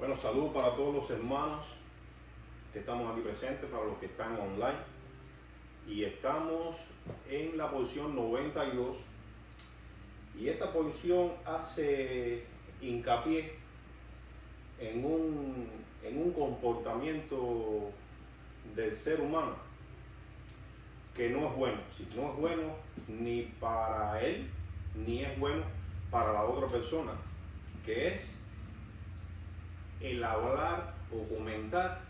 Bueno, saludos para todos los hermanos que estamos aquí presentes, para los que están online. Y estamos en la posición 92. Y esta posición hace hincapié en un comportamiento del ser humano que no es bueno. Si no es bueno ni para él, ni es bueno para la otra persona, que es el hablar o comentar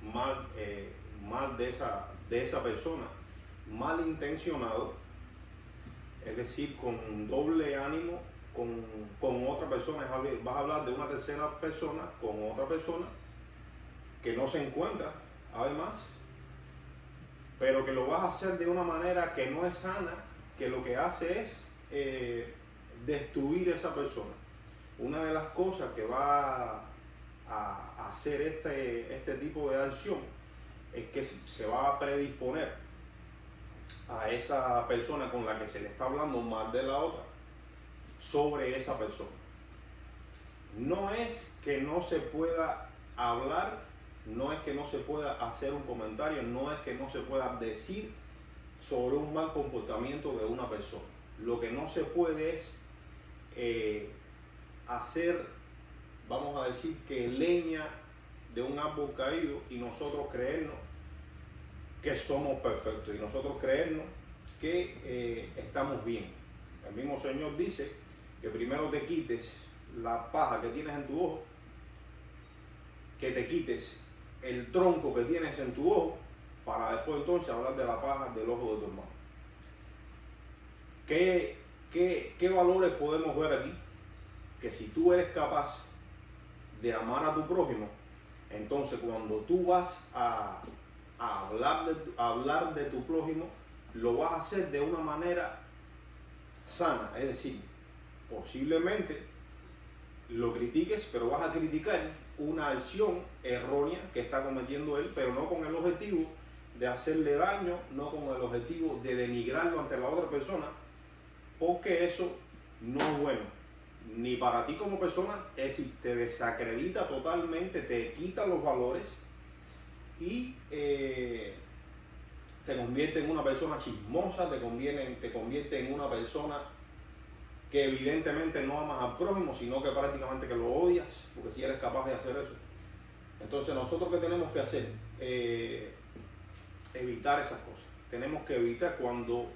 mal de esa persona, malintencionado, es decir, con doble ánimo con otra persona. Vas a hablar de una tercera persona con otra persona que no se encuentra, además, pero que lo vas a hacer de una manera que no es sana, que lo que hace es destruir a esa persona. Una de las cosas que va a hacer este tipo de acción es que se va a predisponer a esa persona con la que se le está hablando mal de la otra sobre esa persona. No es que no se pueda hablar, no es que no se pueda hacer un comentario, no es que no se pueda decir sobre un mal comportamiento de una persona. Lo que no se puede es hacer, vamos a decir, que leña de un árbol caído y nosotros creernos que somos perfectos y nosotros creernos que estamos bien. El mismo Señor dice que primero te quites la paja que tienes en tu ojo, que te quites el tronco que tienes en tu ojo, para después entonces hablar de la paja del ojo de tu hermano. ¿Qué valores podemos ver aquí? Que si tú eres capaz de amar a tu prójimo, entonces cuando tú vas a hablar de tu prójimo, lo vas a hacer de una manera sana. Es decir, posiblemente lo critiques, pero vas a criticar una acción errónea que está cometiendo él, pero no con el objetivo de hacerle daño, no con el objetivo de denigrarlo ante la otra persona, porque eso no es bueno ni para ti como persona. Es decir, te desacredita totalmente, te quita los valores y te convierte en una persona chismosa, te convierte en una persona que evidentemente no amas al prójimo, sino que prácticamente que lo odias, porque si eres capaz de hacer eso. Entonces nosotros, ¿qué tenemos que hacer? Evitar esas cosas. Tenemos que evitar cuando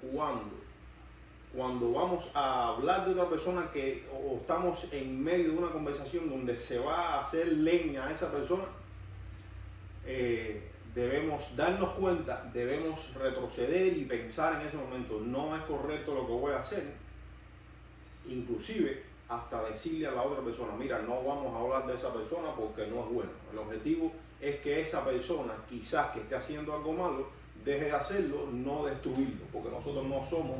vamos a hablar de otra persona o estamos en medio de una conversación donde se va a hacer leña a esa persona, debemos darnos cuenta, debemos retroceder y pensar en ese momento: no es correcto lo que voy a hacer. Inclusive hasta decirle a la otra persona: mira, no vamos a hablar de esa persona porque no es bueno. El objetivo es que esa persona, quizás que esté haciendo algo malo, deje de hacerlo, no destruirlo, porque nosotros no somos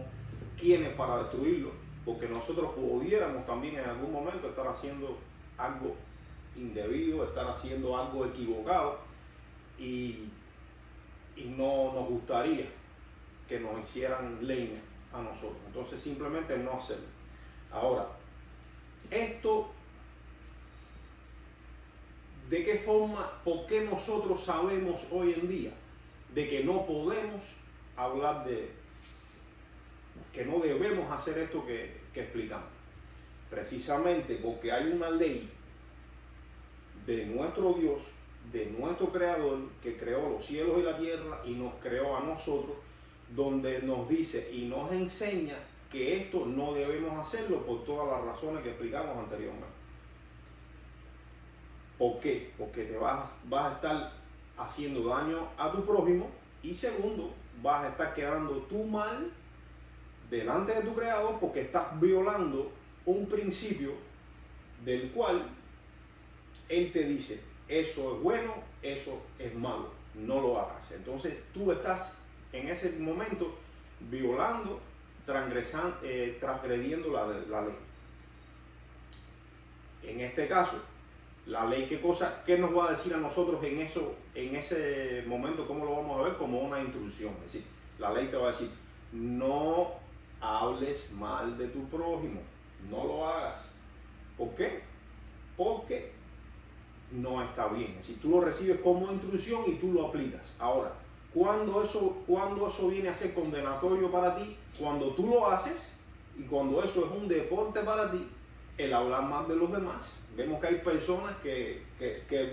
quienes para destruirlo, porque nosotros pudiéramos también en algún momento estar haciendo algo indebido, estar haciendo algo equivocado, y no nos gustaría que nos hicieran leña a nosotros. Entonces simplemente no hacerlo. Ahora, esto, ¿de qué forma, por qué nosotros sabemos hoy en día de que no podemos hablar que no debemos hacer esto que explicamos? Precisamente porque hay una ley de nuestro Dios, de nuestro Creador, que creó los cielos y la tierra y nos creó a nosotros, donde nos dice y nos enseña que esto no debemos hacerlo por todas las razones que explicamos anteriormente. ¿Por qué? Porque te vas a estar haciendo daño a tu prójimo, y segundo, vas a estar quedando tú mal delante de tu Creador, porque estás violando un principio del cual Él te dice: eso es bueno, eso es malo, no lo hagas. Entonces tú estás en ese momento violando, transgrediendo la ley. En este caso, la ley, ¿qué nos va a decir a nosotros en ese momento? ¿Cómo lo vamos a ver? Como una instrucción. Es decir, la ley te va a decir: no hables mal de tu prójimo, no lo hagas. ¿Por qué? Porque bien. Es decir, tú lo recibes como instrucción y tú lo aplicas. Ahora, cuando eso viene a ser condenatorio para ti, cuando tú lo haces y cuando eso es un deporte para ti, el hablar más de los demás. Vemos que hay personas que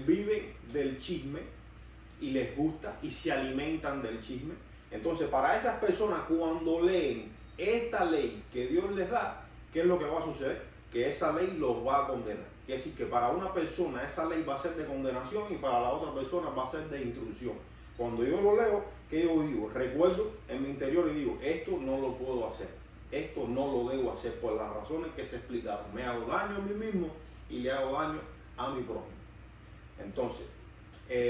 viven del chisme y les gusta y se alimentan del chisme. Entonces, para esas personas, cuando leen esta ley que Dios les da, ¿qué es lo que va a suceder? Que esa ley los va a condenar. Quiere decir que para una persona esa ley va a ser de condenación y para la otra persona va a ser de instrucción. Cuando yo lo leo, ¿qué yo digo? Recuerdo en mi interior y digo, esto no lo puedo hacer. Esto no lo debo hacer por las razones que se explicaron. Me hago daño a mí mismo y le hago daño a mi prójimo. Entonces,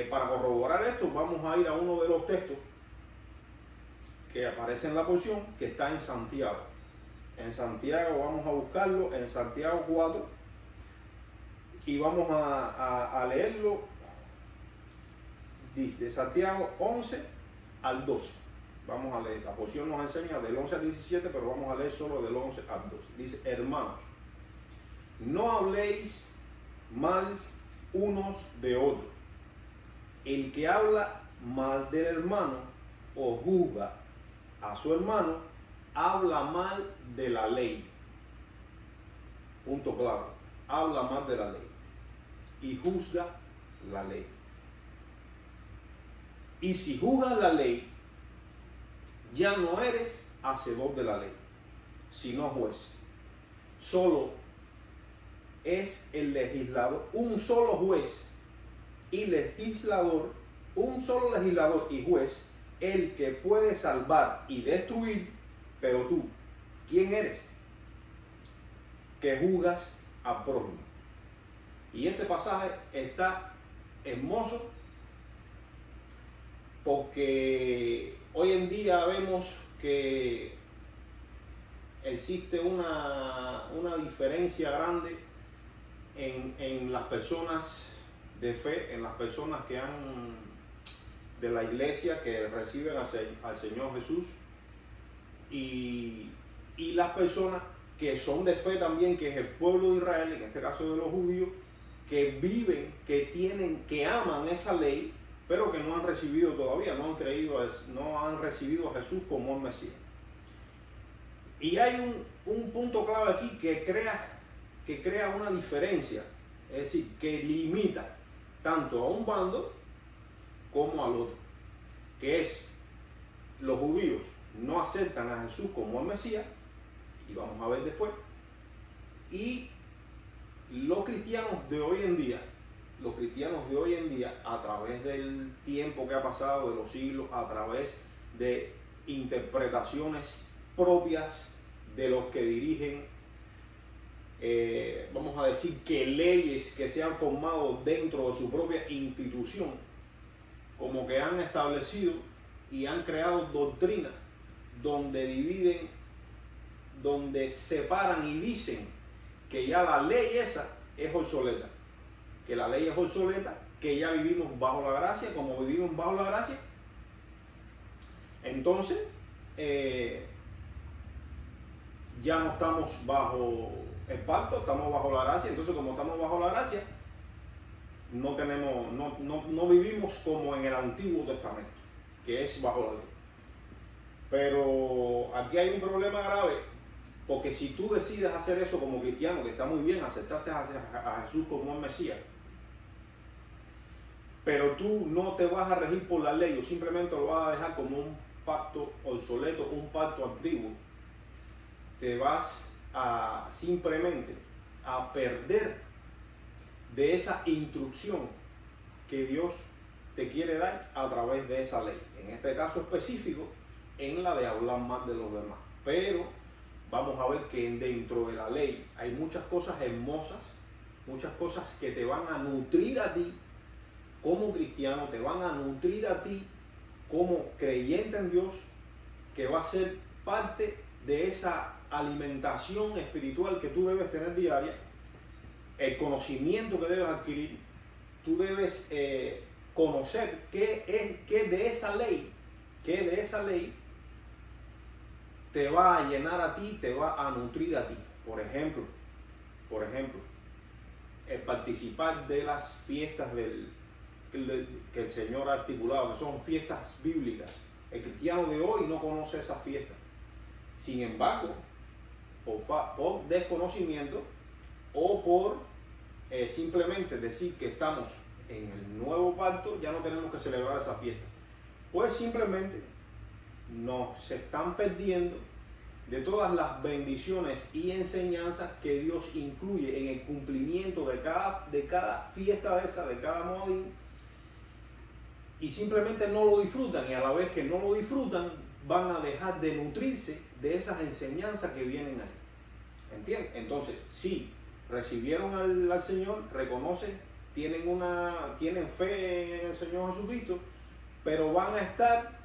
para corroborar esto, vamos a ir a uno de los textos que aparece en la porción, que está en Santiago. En Santiago vamos a buscarlo, en Santiago 4, y vamos a leerlo. Dice Santiago 11 al 12. Vamos a leer, la porción nos enseña del 11 al 17, pero vamos a leer solo del 11 al 12. Dice, hermanos, no habléis mal unos de otros. El que habla mal del hermano o juzga a su hermano, habla mal de la ley. Punto claro. Habla mal de la ley y juzga la ley. Y si juzgas la ley, ya no eres hacedor de la ley, sino juez. Solo es el legislador, un solo juez y legislador, un solo legislador y juez, el que puede salvar y destruir. Pero tú, ¿quién eres? Que juzgas al prójimo. Y este pasaje está hermoso porque hoy en día vemos que existe una diferencia grande en las personas de fe, en las personas que han de la iglesia, que reciben al Señor Jesús, y las personas que son de fe también, que es el pueblo de Israel, en este caso de los judíos, que viven, que aman esa ley, pero que no han recibido todavía, no han recibido a Jesús como el Mesías. Y hay un punto clave aquí que crea una diferencia, es decir, que limita tanto a un bando como al otro, que es los judíos no aceptan a Jesús como el Mesías, y vamos a ver después, y los cristianos de hoy en día, a través del tiempo que ha pasado, de los siglos, a través de interpretaciones propias de los que dirigen, vamos a decir que leyes que se han formado dentro de su propia institución, como que han establecido y han creado doctrinas donde dividen, donde separan y dicen que ya la ley esa es obsoleta, que la ley es obsoleta, que ya vivimos bajo la gracia. Como vivimos bajo la gracia, entonces ya no estamos bajo el pacto, estamos bajo la gracia. Entonces, como estamos bajo la gracia, no vivimos como en el Antiguo Testamento, que es bajo la ley. Pero aquí hay un problema grave, porque si tú decides hacer eso como cristiano, que está muy bien, aceptaste a Jesús como el Mesías, pero tú no te vas a regir por la ley, o simplemente lo vas a dejar como un pacto obsoleto, un pacto antiguo, te vas simplemente a perder de esa instrucción que Dios te quiere dar a través de esa ley. En este caso específico, en la de hablar más de los demás. Pero vamos a ver que dentro de la ley hay muchas cosas hermosas, muchas cosas que te van a nutrir a ti como cristiano, te van a nutrir a ti como creyente en Dios, que va a ser parte de esa alimentación espiritual que tú debes tener diaria, el conocimiento que debes adquirir. Tú debes conocer qué de esa ley te va a llenar a ti, te va a nutrir a ti. Por ejemplo, participar de las fiestas que el Señor ha estipulado, que son fiestas bíblicas. El cristiano de hoy no conoce esas fiestas. Sin embargo, por desconocimiento o por simplemente decir que estamos en el nuevo pacto, ya no tenemos que celebrar esa fiesta. Pues simplemente nos están perdiendo de todas las bendiciones y enseñanzas que Dios incluye en el cumplimiento de cada fiesta de cada modín, y simplemente no lo disfrutan, y a la vez que no lo disfrutan van a dejar de nutrirse de esas enseñanzas que vienen ahí. ¿Entiendes? Entonces, sí, recibieron al Señor, reconocen, tienen fe en el Señor Jesucristo, pero van a estar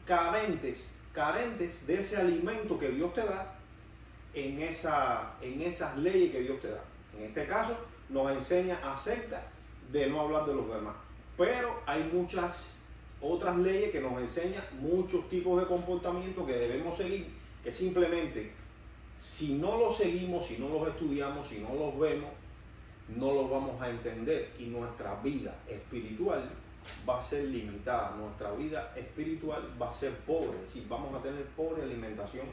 carentes de ese alimento que Dios te da en esas leyes que Dios te da. En este caso nos enseña acerca de no hablar de los demás, pero hay muchas otras leyes que nos enseñan muchos tipos de comportamiento que debemos seguir, que simplemente si no los seguimos, si no los estudiamos, si no los vemos, no los vamos a entender, y nuestra vida espiritual va a ser limitada, nuestra vida espiritual va a ser pobre, es decir, vamos a tener pobre alimentación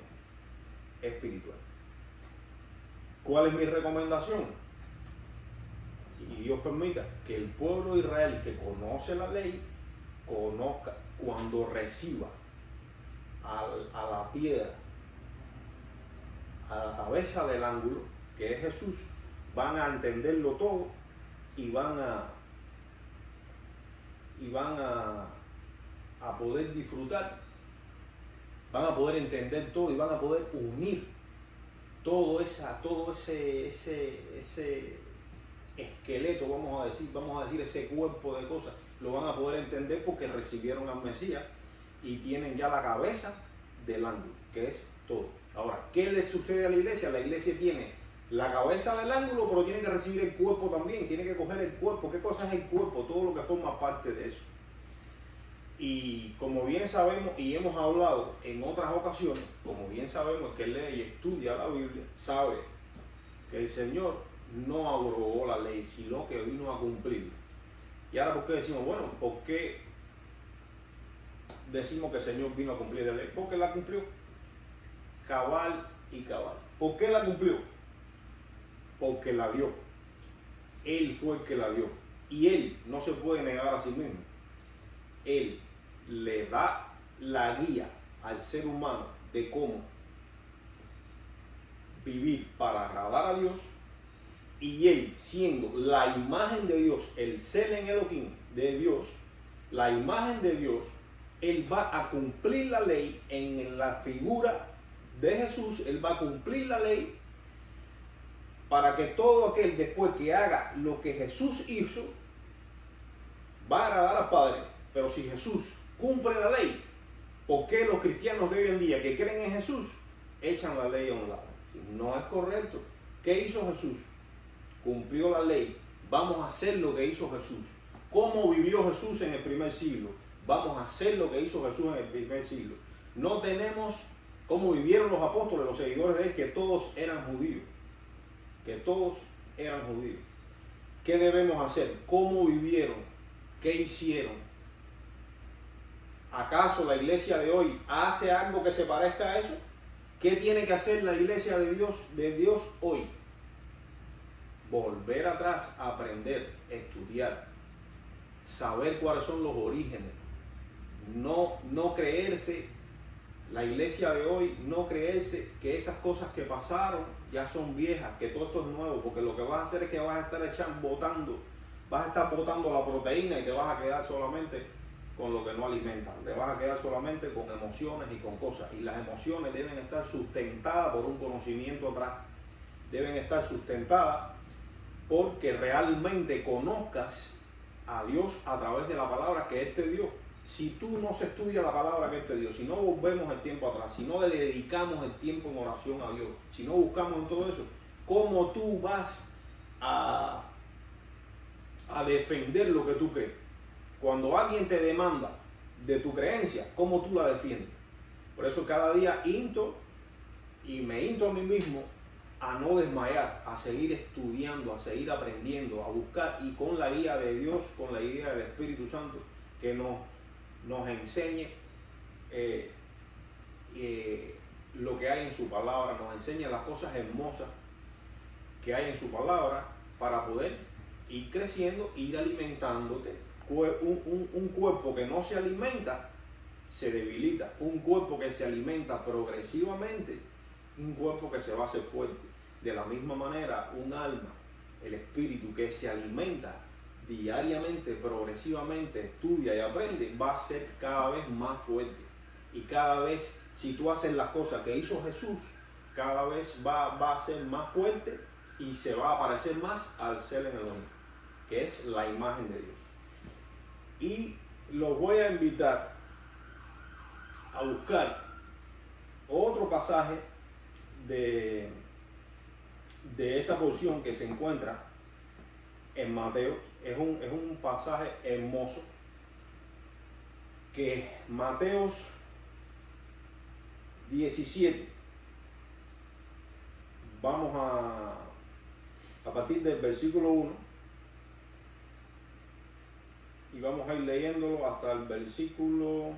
espiritual. ¿Cuál es mi recomendación? Y Dios permita que el pueblo de Israel que conoce la ley, conozca cuando reciba a la piedra, a la cabeza del ángulo, que es Jesús, van a entenderlo todo y van a poder disfrutar, van a poder entender todo y van a poder unir todo ese esqueleto, vamos a decir ese cuerpo de cosas, lo van a poder entender porque recibieron al Mesías y tienen ya la cabeza del ángulo, que es todo. Ahora, ¿qué le sucede a la iglesia? La iglesia tiene la cabeza del ángulo, pero tiene que recibir el cuerpo también, tiene que coger el cuerpo. ¿Qué cosa es el cuerpo? Todo lo que forma parte de eso. Y como bien sabemos, y hemos hablado en otras ocasiones, como bien sabemos, que lee y estudia la Biblia, sabe que el Señor no abrogó la ley, sino que vino a cumplirla. Y ahora, ¿por qué decimos, bueno, por qué decimos que el Señor vino a cumplir la ley? Porque la cumplió cabal y cabal. ¿Por qué la cumplió? Porque la dio. Él fue el que la dio. Y Él no se puede negar a sí mismo. Él le da la guía al ser humano de cómo vivir para agradar a Dios, y Él, siendo la imagen de Dios, el ser en Elohim de Dios, la imagen de Dios, Él va a cumplir la ley en la figura de Jesús. Él va a cumplir la ley para que todo aquel después que haga lo que Jesús hizo va a agradar al Padre. Pero si Jesús cumple la ley, ¿por qué los cristianos de hoy en día que creen en Jesús echan la ley a un lado? No es correcto. ¿Qué hizo Jesús? Cumplió la ley. Vamos a hacer lo que hizo Jesús. ¿Cómo vivió Jesús en el primer siglo? Vamos a hacer lo que hizo Jesús en el primer siglo. No tenemos cómo vivieron los apóstoles, los seguidores de Él, que todos eran judíos. Que todos eran judíos. ¿Qué debemos hacer? ¿Cómo vivieron? ¿Qué hicieron? ¿Acaso la iglesia de hoy hace algo que se parezca a eso? ¿Qué tiene que hacer la iglesia de Dios hoy? Volver atrás, aprender, estudiar, saber cuáles son los orígenes. No creerse, la iglesia de hoy, no creerse que esas cosas que pasaron ya son viejas, que todo esto es nuevo, porque lo que vas a hacer es que vas a estar botando la proteína y te vas a quedar solamente con lo que no alimenta, te vas a quedar solamente con emociones y con cosas, y las emociones deben estar sustentadas por un conocimiento atrás, deben estar sustentadas porque realmente conozcas a Dios a través de la palabra que Él te dio. Si tú no se estudia la palabra que Él te dio, si no volvemos el tiempo atrás, si no le dedicamos el tiempo en oración a Dios, si no buscamos en todo eso, ¿cómo tú vas a defender lo que tú crees? Cuando alguien te demanda de tu creencia, ¿cómo tú la defiendes? Por eso cada día me into a mí mismo a no desmayar, a seguir estudiando, a seguir aprendiendo, a buscar y con la guía de Dios, con la guía del Espíritu Santo, que nos enseñe lo que hay en su palabra, nos enseñe las cosas hermosas que hay en su palabra para poder ir creciendo, ir alimentándote. Un cuerpo que no se alimenta se debilita. Un cuerpo que se alimenta progresivamente, un cuerpo que se va a hacer fuerte. De la misma manera, un alma, el espíritu que se alimenta diariamente, progresivamente, estudia y aprende, va a ser cada vez más fuerte. Y cada vez, si tú haces las cosas que hizo Jesús, cada vez va a ser más fuerte y se va a parecer más al ser en el hombre, que es la imagen de Dios. Y los voy a invitar a buscar otro pasaje de esta porción que se encuentra en Mateo. Es un pasaje hermoso, que es Mateos 17. Vamos a partir del versículo 1 y vamos a ir leyéndolo hasta el versículo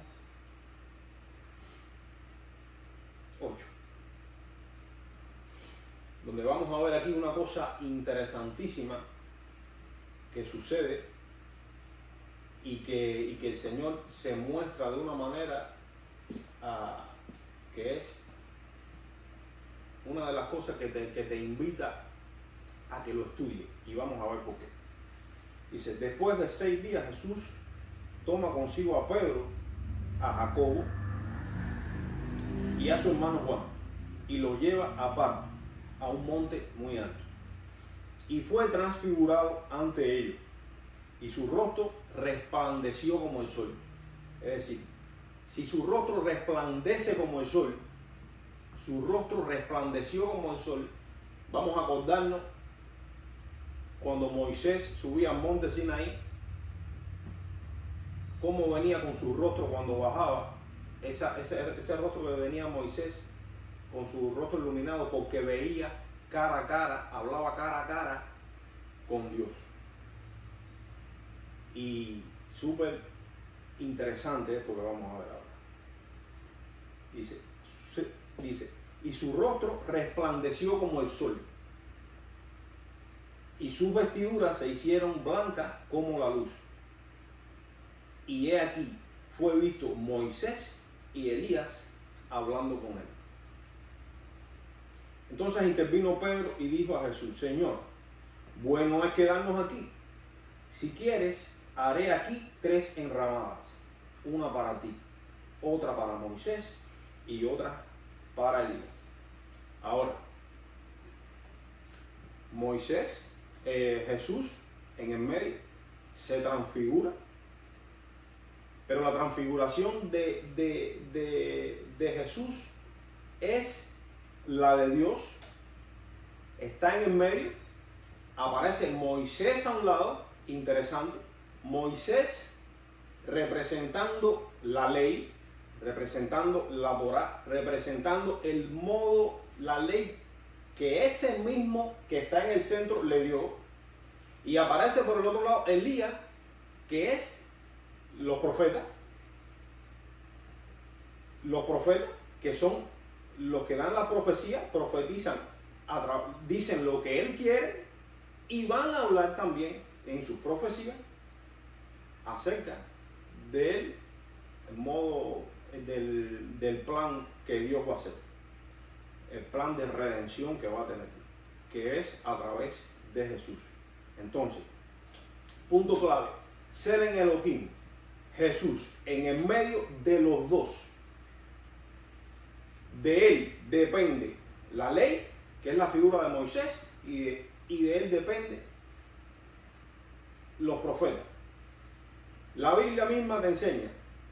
8, donde vamos a ver aquí una cosa interesantísima que sucede y que el Señor se muestra de una manera que es una de las cosas que te invita a que lo estudies, y vamos a ver por qué. Dice: después de 6 días Jesús toma consigo a Pedro, a Jacobo y a su hermano Juan, y los lleva aparte a un monte muy alto, y fue transfigurado ante ellos, y su rostro resplandeció como el sol. Es decir, si su rostro resplandece como el sol, su rostro resplandeció como el sol, vamos a acordarnos cuando Moisés subía al monte Sinaí, cómo venía con su rostro cuando bajaba, ese rostro que venía Moisés con su rostro iluminado, porque veía cara a cara, hablaba cara a cara con Dios. Y súper interesante esto que vamos a ver ahora. Dice, y su rostro resplandeció como el sol, y sus vestiduras se hicieron blancas como la luz. Y he aquí, fue visto Moisés y Elías hablando con él. Entonces intervino Pedro y dijo a Jesús: Señor, bueno es quedarnos aquí. Si quieres, haré aquí 3 enramadas, una para ti, otra para Moisés y otra para Elías. Ahora, Jesús en el medio se transfigura, pero la transfiguración de Jesús es la de Dios. Está en el medio, aparece Moisés a un lado, interesante, Moisés representando la ley, representando la Torá, representando el modo, la ley que ese mismo que está en el centro le dio, y aparece por el otro lado Elías, que es los profetas que son los que dan la profecía, profetizan, dicen lo que él quiere, y van a hablar también en sus profecías acerca del modo del plan que Dios va a hacer, el plan de redención que va a tener, que es a través de Jesús. Entonces, punto clave: Selen Elohim, Jesús en el medio de los dos. De él depende la ley, que es la figura de Moisés, y de él depende los profetas. La Biblia misma te enseña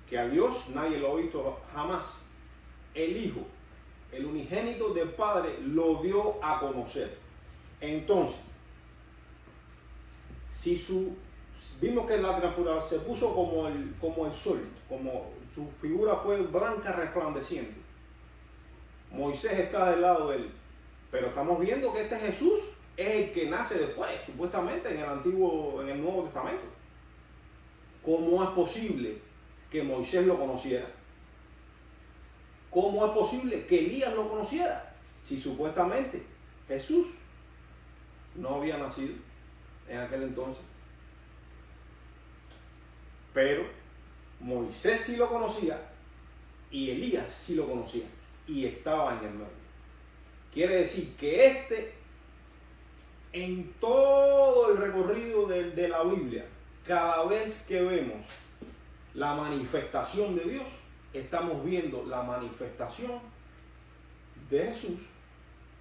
que a Dios nadie lo ha visto jamás. El Hijo, el unigénito del Padre, lo dio a conocer. Entonces, vimos que la transfiguración se puso como el sol, como su figura fue blanca resplandeciente. Moisés está del lado de él, Pero estamos viendo que este Jesús es el que nace después, supuestamente en el Nuevo Testamento. ¿Cómo es posible que Moisés lo conociera? ¿Cómo es posible que Elías lo conociera? Si supuestamente Jesús no había nacido en aquel entonces. Pero Moisés sí lo conocía y Elías sí lo conocía y estaba en el medio. Quiere decir que en todo el recorrido de la Biblia, cada vez que vemos la manifestación de Dios, estamos viendo la manifestación de Jesús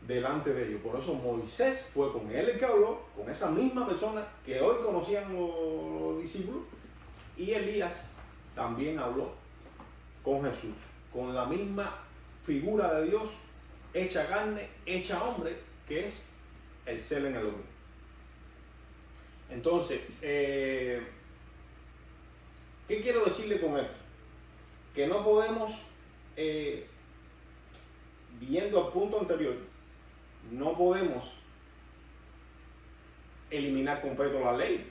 delante de ellos. Por eso Moisés fue con él el que habló, con esa misma persona que hoy conocían los discípulos, y Elías también habló con Jesús, con la misma figura de Dios, hecha carne, hecha hombre, que es el ser en el hombre. Entonces, ¿qué quiero decirle con esto? Que no podemos, viendo al punto anterior, no podemos eliminar completo la ley.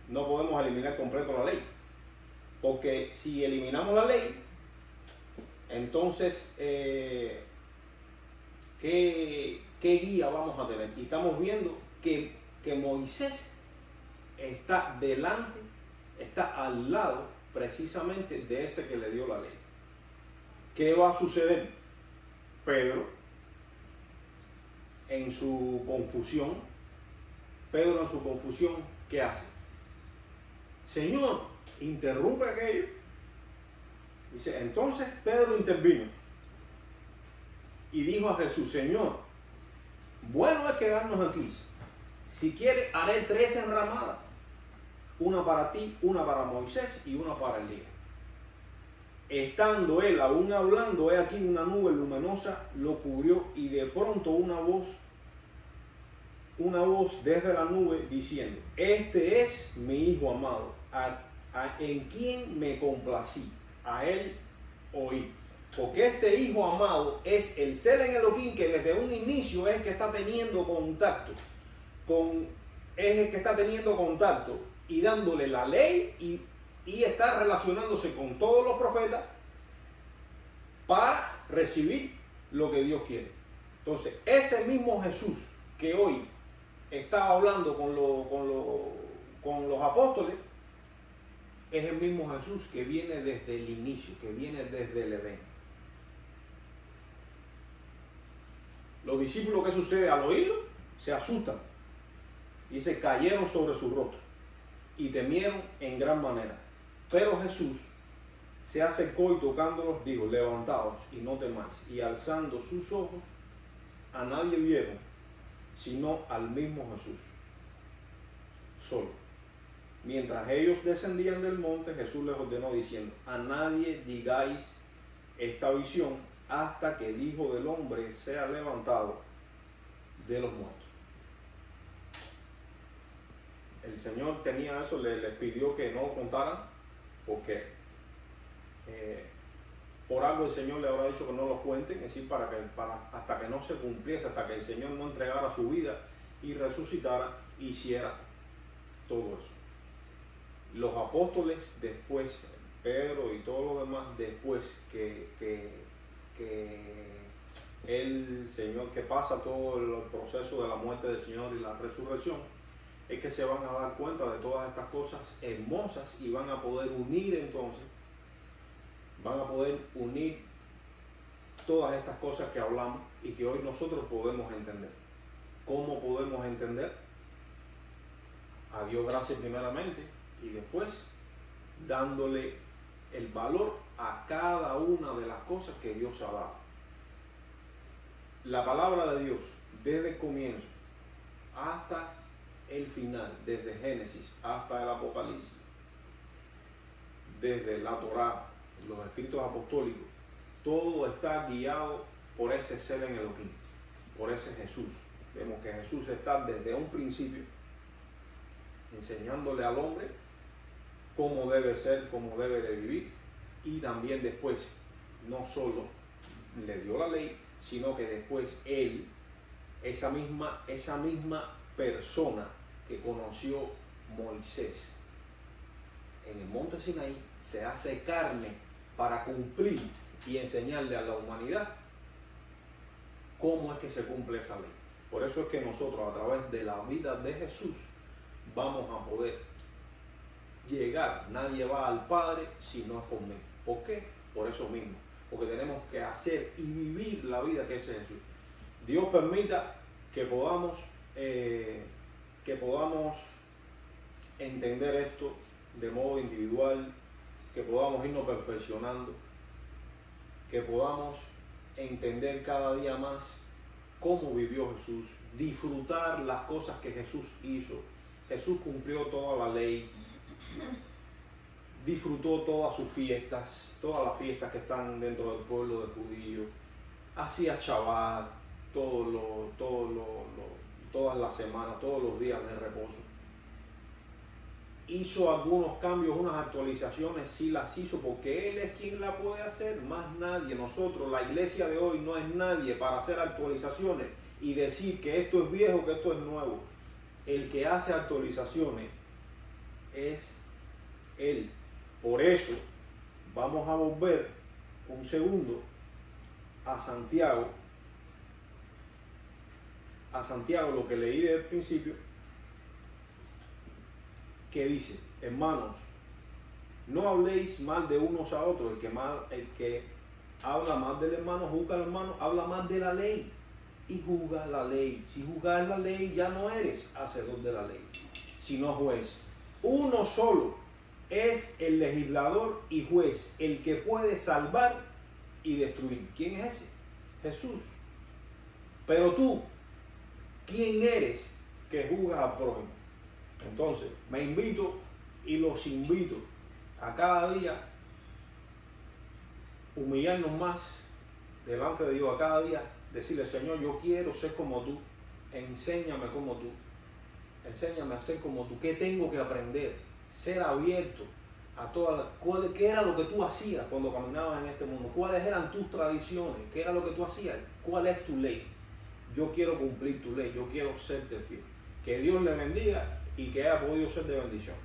No podemos eliminar completo la ley. Porque si eliminamos la ley, entonces, ¿qué guía vamos a tener? Y estamos viendo que Moisés está delante, está al lado precisamente de ese que le dio la ley. ¿Qué va a suceder? Pedro, en su confusión, ¿qué hace? Señor, interrumpe aquello. Dice, entonces Pedro intervino y dijo a Jesús, Señor, bueno es quedarnos aquí. Si quiere, haré 3 enramadas, una para ti, una para Moisés y una para Elías. Estando él aún hablando, he aquí una nube luminosa lo cubrió y de pronto una voz desde la nube diciendo, este es mi Hijo amado, en quien me complací, a él oí. Porque este Hijo amado es el ser en Elohim que desde un inicio es el que está teniendo contacto y dándole la ley y está relacionándose con todos los profetas para recibir lo que Dios quiere. Entonces, ese mismo Jesús que hoy estaba hablando con los apóstoles, es el mismo Jesús que viene desde el inicio, que viene desde el Edén. Los discípulos, ¿qué sucede? Al oírlo, se asustan y se cayeron sobre su rostro y temieron en gran manera. Pero Jesús se acercó y tocándolos dijo, levantaos y no temáis. Y alzando sus ojos, a nadie vieron, sino al mismo Jesús, solo. Mientras ellos descendían del monte, Jesús les ordenó diciendo, a nadie digáis esta visión hasta que el Hijo del Hombre sea levantado de los muertos. El Señor tenía eso, les pidió que no contaran, porque por algo el Señor le habrá dicho que no lo cuenten, es decir, hasta que no se cumpliese, hasta que el Señor no entregara su vida y resucitara, hiciera todo eso. Los apóstoles después, Pedro y todos los demás, después que el Señor, que pasa todo el proceso de la muerte del Señor y la resurrección, es que se van a dar cuenta de todas estas cosas hermosas y van a poder unir todas estas cosas que hablamos y que hoy nosotros podemos entender. ¿Cómo podemos entender? A Dios gracias primeramente y después dándole el valor a cada una de las cosas que Dios ha dado. La palabra de Dios desde el comienzo hasta el final, desde Génesis hasta el Apocalipsis, desde la Torá, los escritos apostólicos, todo está guiado por ese ser en Elohim, por ese Jesús. Vemos que Jesús está desde un principio enseñándole al hombre cómo debe ser, cómo debe de vivir, y también después no solo le dio la ley, sino que después Él, esa misma persona que conoció Moisés en el monte Sinaí, se hace carne para cumplir y enseñarle a la humanidad cómo es que se cumple esa ley. Por eso es que nosotros, a través de la vida de Jesús, vamos a poder llegar. Nadie va al Padre si no es por mí. ¿Por qué? Por eso mismo. Porque tenemos que hacer y vivir la vida que es Jesús. Dios permita que podamos entender esto de modo individual, que podamos irnos perfeccionando, que podamos entender cada día más cómo vivió Jesús, disfrutar las cosas que Jesús hizo. Jesús cumplió toda la ley, disfrutó todas sus fiestas, todas las fiestas que están dentro del pueblo de judío, hacía Shabbat todas las semanas, todos los días de reposo. Hizo algunos cambios, unas actualizaciones, sí las hizo porque Él es quien la puede hacer, más nadie. Nosotros, la iglesia de hoy, no es nadie para hacer actualizaciones y decir que esto es viejo, que esto es nuevo. El que hace actualizaciones es Él. Por eso vamos a volver un segundo a Santiago, lo que leí desde el principio, que dice: hermanos, no habléis mal de unos a otros. El que habla mal del hermano, juzga al hermano, habla mal de la ley y juzga la ley. Si juzgas la ley, ya no eres hacedor de la ley, sino juez. Uno solo es el legislador y juez, el que puede salvar y destruir. ¿Quién es ese? Jesús. Pero tú, ¿quién eres que juzgas al prójimo? Entonces, me invito y los invito a cada día humillarnos más delante de Dios, a cada día decirle: Señor, yo quiero ser como tú, enséñame como tú, enséñame a ser como tú. ¿Qué tengo que aprender? Ser abierto a ¿qué era lo que tú hacías cuando caminabas en este mundo? ¿Cuáles eran tus tradiciones? ¿Qué era lo que tú hacías? ¿Cuál es tu ley? Yo quiero cumplir tu ley, yo quiero serte fiel. Que Dios le bendiga y que haya podido ser de bendición.